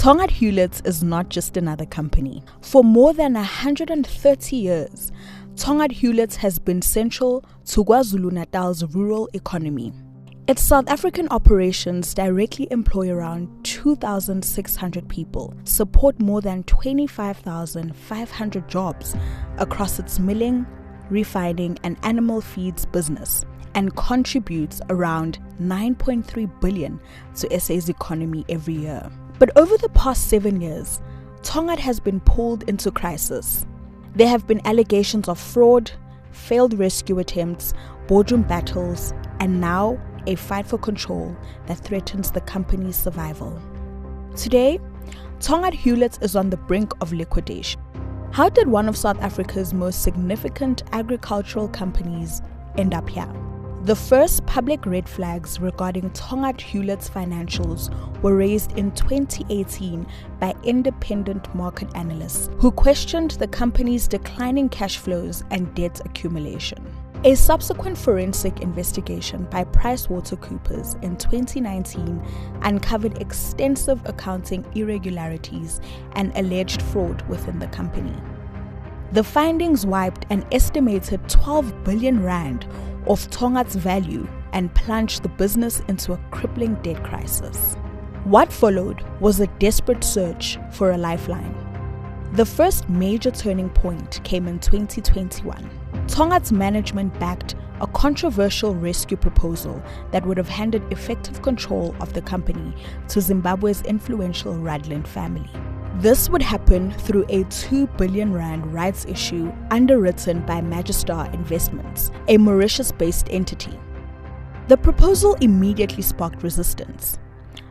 Tongaat Hulett is not just another company. For more than 130 years, Tongaat Hulett has been central to KwaZulu-Natal's rural economy. Its South African operations directly employ around 2,600 people, support more than 25,500 jobs across its milling, refining and animal feeds business, and contributes around 9.3 billion to SA's economy every year. But over the past 7 years, Tongaat has been pulled into crisis. There have been allegations of fraud, failed rescue attempts, boardroom battles, and now a fight for control that threatens the company's survival. Today, Tongaat Hulett is on the brink of liquidation. How did one of South Africa's most significant agricultural companies end up here? The first public red flags regarding Tongaat Hulett's financials were raised in 2018 by independent market analysts who questioned the company's declining cash flows and debt accumulation. A subsequent forensic investigation by PricewaterhouseCoopers in 2019 uncovered extensive accounting irregularities and alleged fraud within the company. The findings wiped an estimated 12 billion rand off Tongaat's value and plunged the business into a crippling debt crisis. What followed was a desperate search for a lifeline. The first major turning point came in 2021. Tongaat's management backed a controversial rescue proposal that would have handed effective control of the company to Zimbabwe's influential Rudland family. This would happen through a 2 billion rand rights issue underwritten by Magistar Investments, a Mauritius-based entity. The proposal immediately sparked resistance.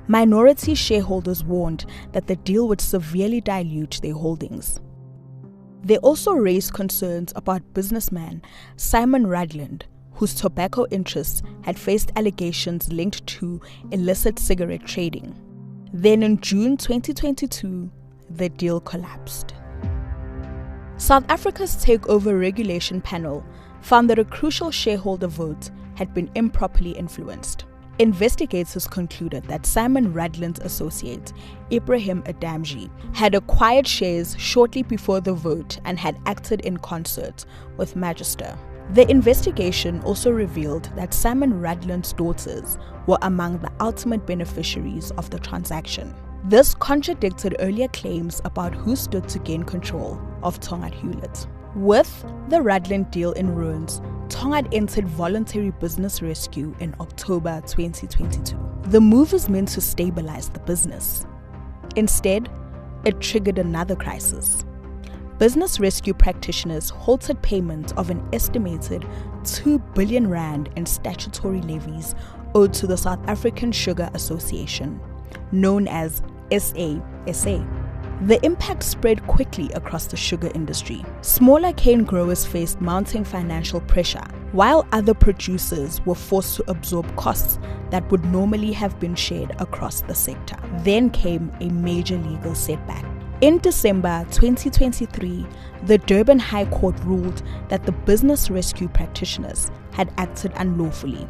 Minority shareholders warned that the deal would severely dilute their holdings. They also raised concerns about businessman Simon Rudland, whose tobacco interests had faced allegations linked to illicit cigarette trading. Then in June 2022, the deal collapsed. South Africa's takeover regulation panel found that a crucial shareholder vote had been improperly influenced. Investigators concluded that Simon Rudland's associate, Ibrahim Adamji, had acquired shares shortly before the vote and had acted in concert with Magistar. The investigation also revealed that Simon Rudland's daughters were among the ultimate beneficiaries of the transaction. This contradicted earlier claims about who stood to gain control of Tongaat Hulett. With the Rudland deal in ruins, Tongaat entered voluntary business rescue in October 2022. The move was meant to stabilize the business. Instead, it triggered another crisis. Business rescue practitioners halted payment of an estimated 2 billion rand in statutory levies owed to the South African Sugar Association, known as SASA. The impact spread quickly across the sugar industry. Smaller cane growers faced mounting financial pressure, while other producers were forced to absorb costs that would normally have been shared across the sector. Then came a major legal setback. In December 2023, the Durban High Court ruled that the business rescue practitioners had acted unlawfully.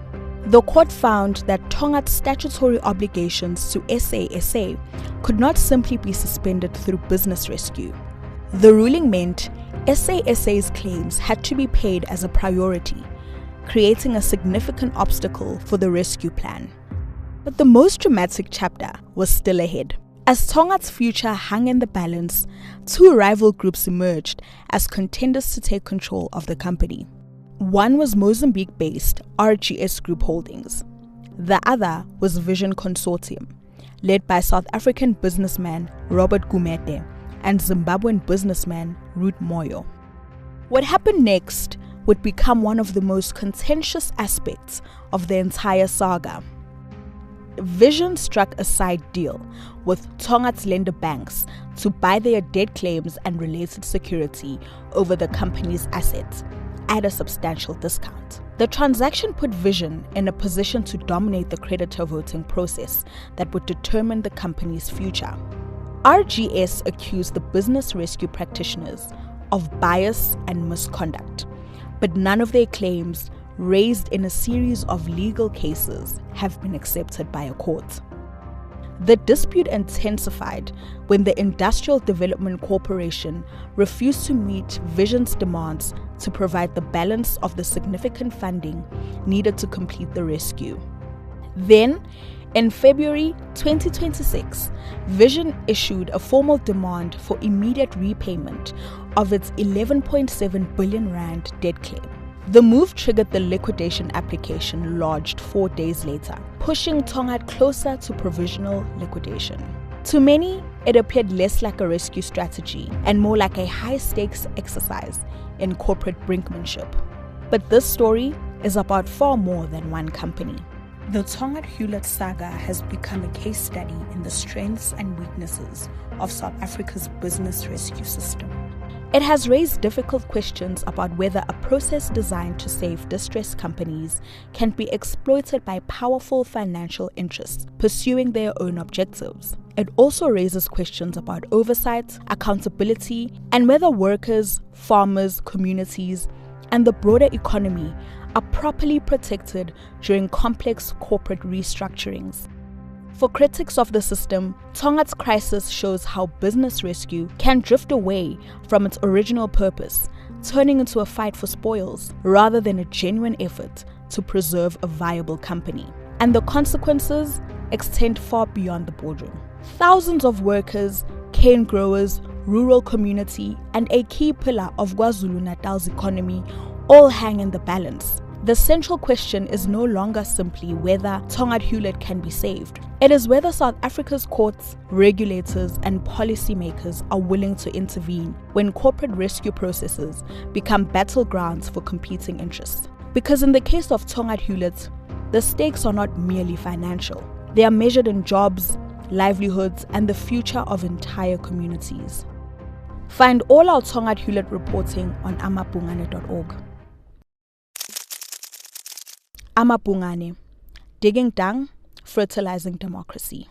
The court found that Tongaat's statutory obligations to SASA could not simply be suspended through business rescue. The ruling meant SASA's claims had to be paid as a priority, creating a significant obstacle for the rescue plan. But the most dramatic chapter was still ahead. As Tongaat's future hung in the balance, two rival groups emerged as contenders to take control of the company. One was Mozambique-based RGS Group Holdings. The other was Vision Consortium, led by South African businessman Robert Gumede and Zimbabwean businessman Rute Moyo. What happened next would become one of the most contentious aspects of the entire saga. Vision struck a side deal with Tongaat's lender banks to buy their debt claims and related security over the company's assets at a substantial discount. The transaction put Vision in a position to dominate the creditor voting process that would determine the company's future. RGS accused the business rescue practitioners of bias and misconduct, but none of their claims, raised in a series of legal cases, have been accepted by a court. The dispute intensified when the Industrial Development Corporation refused to meet Vision's demands to provide the balance of the significant funding needed to complete the rescue. Then, in February 2026, Vision issued a formal demand for immediate repayment of its 11.7 billion rand debt claim. The move triggered the liquidation application lodged 4 days later, pushing Tongaat closer to provisional liquidation. To many, it appeared less like a rescue strategy and more like a high-stakes exercise in corporate brinkmanship. But this story is about far more than one company. The Tongaat Hulett saga has become a case study in the strengths and weaknesses of South Africa's business rescue system. It has raised difficult questions about whether a process designed to save distressed companies can be exploited by powerful financial interests pursuing their own objectives. It also raises questions about oversight, accountability, and whether workers, farmers, communities, and the broader economy are properly protected during complex corporate restructurings. For critics of the system, Tongaat's crisis shows how business rescue can drift away from its original purpose, turning into a fight for spoils rather than a genuine effort to preserve a viable company. And the consequences extend far beyond the boardroom. Thousands of workers, cane growers, rural community, and a key pillar of KwaZulu-Natal's economy all hang in the balance. The central question is no longer simply whether Tongaat Hulett can be saved. It is whether South Africa's courts, regulators, and policymakers are willing to intervene when corporate rescue processes become battlegrounds for competing interests. Because in the case of Tongaat Hulett, the stakes are not merely financial. They are measured in jobs, livelihoods, and the future of entire communities. Find all our Tongaat Hulett reporting on amabhungane.org. Amabhungane, digging dung, fertilizing democracy.